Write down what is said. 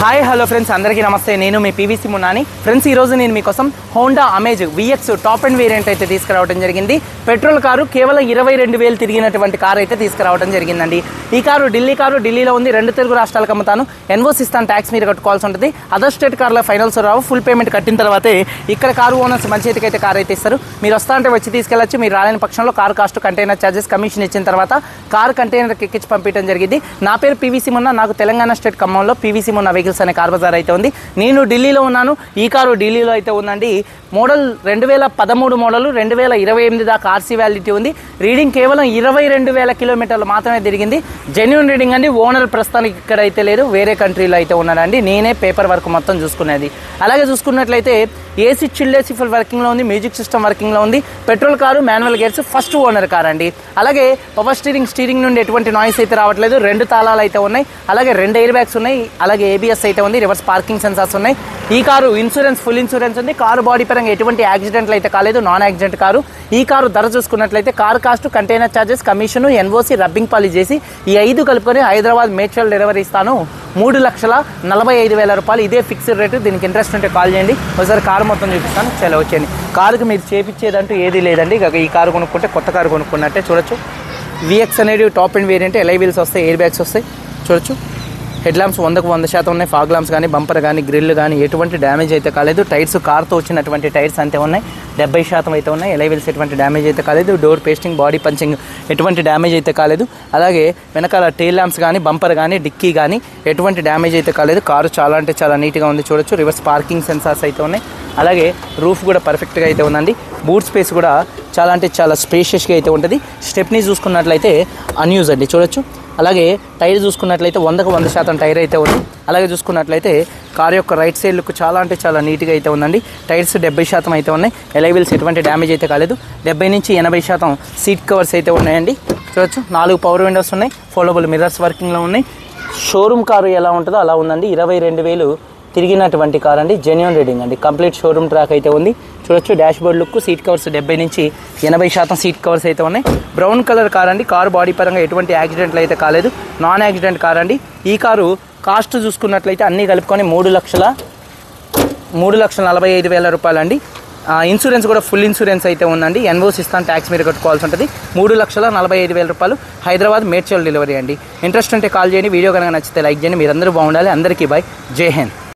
Hi hello friends, అందరికీ నమస్తే. నేను మీ పీవీసీ మున్నాని. ఫ్రెండ్స్, ఈరోజు నేను మీకోసం Honda amaze vx top end variant అయితే తీసుకురావడం జరిగింది. పెట్రోల్ కారు, కేవలం 22,000 తిరిగినటువంటి కారు అయితే తీసుకురావడం జరిగిందండి. ఈ కారు ఢిల్లీలో ఉంది. 2 తెలుగు రాష్ట్రాలకు అమ్ముతాను. ఎన్ఓసి ఇస్తాను, ట్యాక్స్ మీరు కట్టుకోవాల్సి ఉంటుంది. అదర్ స్టేట్ కార్లో ఫైనల్స్ రావు. ఫుల్ పేమెంట్ కట్టిన తర్వాతే ఇక్కడ కారు ఓనర్స్ మంచి అయితే కారు అయితే ఇస్తారు. మీరు వస్తా అంటే వచ్చి తీసుకెళ్ళచ్చు. మీరు రాలేని పక్షంలో car cost, container charges, commission ఇచ్చిన తర్వాత కారు కంటైనర్కి ఎక్కించి పంపించడం జరిగింది. నా పేరు పీవీసీ మున్నా. నాకు తెలంగాణ స్టేట్ ఖమ్మంలో పీవీసీ మున్నా వెహికల్స్ అనే కార్ బజార్ అయితే ఉంది. నేను ఢిల్లీలో ఉన్నాను. ఈ కారు ఢిల్లీలో అయితే ఉందండి. మోడల్ 2013 మోడల్, 2028 దాకా ఆర్సీ వ్యాలిడిటీ ఉంది. రీడింగ్ కేవలం 22,000 కిలోమీటర్లు మాత్రమే తిరిగింది. జెన్యూన్ రీడింగ్ అండి. ఓనర్ ప్రస్తుతానికి ఇక్కడ అయితే లేదు, వేరే కంట్రీలో అయితే ఉన్నాడండి. నేనే పేపర్ వర్క్ మొత్తం చూసుకునేది. అలాగే చూసుకున్నట్లయితే ఏసీ చిల్డ్ ఏసీ ఫుల్ వర్కింగ్లో ఉంది. మ్యూజిక్ సిస్టమ్ వర్కింగ్లో ఉంది. Petrol car, manual gears, first owner car అండి. అలాగే పవర్ స్టీరింగ్ నుండి ఎటువంటి నాయిస్ అయితే రావట్లేదు. 2 తాళాలు అయితే ఉన్నాయి. అలాగే 2 ఎయిర్ బ్యాగ్స్ ఉన్నాయి. అలాగే ఏబిఎస్ అయితే ఉంది. రివర్స్ పార్కింగ్ సెన్సార్స్ ఉన్నాయి. ఈ కారు ఇన్సూరెన్స్, ఫుల్ ఇన్సూరెన్స్ ఉంది. కారు బాడీ పరంగా ఎటువంటి యాక్సిడెంట్లు అయితే కాలేదు. Non accident car. ఈ కారు ధర చూసుకున్నట్లయితే car cost, container charges, commission, NOC, rubbing polish చేసి ఈ 5 కలుపుకొని హైదరాబాద్ మేడ్చల్ డెలివరీ ఇస్తాను. 3,45,000 రూపాయలు. ఇదే ఫిక్స్డ్ రేటు. దీనికి ఇంట్రెస్ట్ ఉంటే కాల్ చేయండి. ఒకసారి కారు మొత్తం చూపిస్తాను. చాలా వచ్చేయండి. కారుకి మీరు చేపించేదంటూ ఏది లేదండి. ఈ కారు కొనుక్కుంటే కొత్త కారు కొనుక్కున్నట్టే. చూడొచ్చు, విఎక్స్ అనేది top end variant. Alloy wheels వస్తాయి, ఎయిర్ బ్యాగ్స్ వస్తాయి. చూడొచ్చు, హెడ్ ల్యాంప్స్ 100% ఉన్నాయి. ఫాగ్ ల్యాంప్స్ కానీ, బంపర్ కానీ, గ్రిల్ కానీ ఎటువంటి డ్యామేజ్ అయితే కాలేదు. టైర్స్ కార్తో వచ్చినటువంటి టైర్స్ అంతే ఉన్నాయి. 70% అయితే ఉన్నాయి. ఎలై వీల్స్ ఎటువంటి డ్యామేజ్ అయితే కాలేదు. డోర్ పేస్టింగ్, బాడీ పంచింగ్ ఎటువంటి డ్యామేజ్ అయితే కాలేదు. అలాగే వెనకాల టైల్ ల్యాంప్స్ కానీ, బంపర్ కానీ, డిక్కీ కానీ ఎటువంటి డ్యామేజ్ అయితే కాలేదు. కారు చాలా అంటే చాలా నీట్గా ఉంది. చూడొచ్చు, రివర్స్ పార్కింగ్ సెన్సార్స్ అయితే ఉన్నాయి. అలాగే రూఫ్ కూడా పర్ఫెక్ట్గా అయితే ఉందండి. బూట్ స్పేస్ కూడా చాలా అంటే చాలా స్పేషియస్గా అయితే ఉంటుంది. స్టెప్నీ చూసుకున్నట్లయితే అన్యూజ్ అండి. చూడొచ్చు. అలాగే టైర్ చూసుకున్నట్లయితే 100% టైర్ అయితే ఉంది. అలాగే చూసుకున్నట్లయితే కారు యొక్క రైట్ సైడ్ లుక్ చాలా అంటే చాలా నీట్గా అయితే ఉందండి. టైర్స్ 70% అయితే ఉన్నాయి. ఎలై వీల్స్ ఎటువంటి డ్యామేజ్ అయితే కాలేదు. 70 నుంచి 80% సీట్ కవర్స్ అయితే ఉన్నాయండి. చూడొచ్చు, 4 పవర్ విండోస్ ఉన్నాయి. ఫోల్డబుల్ మిర్రర్స్ వర్కింగ్లో ఉన్నాయి. షోరూమ్ కారు ఎలా ఉంటుందో అలా ఉందండి. 22,000 తిరిగినటువంటి కార్ అండి. జెన్యూన్ రీడింగ్ అండి. కంప్లీట్ షోరూమ్ ట్రాక్ అయితే ఉంది. చూడొచ్చు, dash board look, seat covers 70 నుంచి 80% సీట్ కవర్స్ అయితే ఉన్నాయి. బ్రౌన్ కలర్ కార్ అండి. కారు బాడీ పరంగా ఎటువంటి యాక్సిడెంట్లు అయితే కాలేదు. నాన్ యాక్సిడెంట్ కార్ అండి. ఈ కారు కాస్ట్ చూసుకున్నట్లయితే అన్నీ కలుపుకొని 3,45,000 రూపాయలు అండి. ఇన్సూరెన్స్ కూడా ఫుల్ ఇన్సూరెన్స్ అయితే ఉందండి. ఎన్ఓసి ఇస్తాను, ట్యాక్స్ మీరు కట్టుకోవాల్సి ఉంటుంది. 3,45,000 రూపాయలు. హైదరాబాద్ మేడ్చల్ డెలివరీ అండి. ఇంట్రెస్ట్ ఉంటే కాల్ చేయండి. వీడియో కనుక నచ్చితే లైక్ చేయండి. మీరందరూ బాగుండాలి. అందరికీ బాయ్. జై హింద్.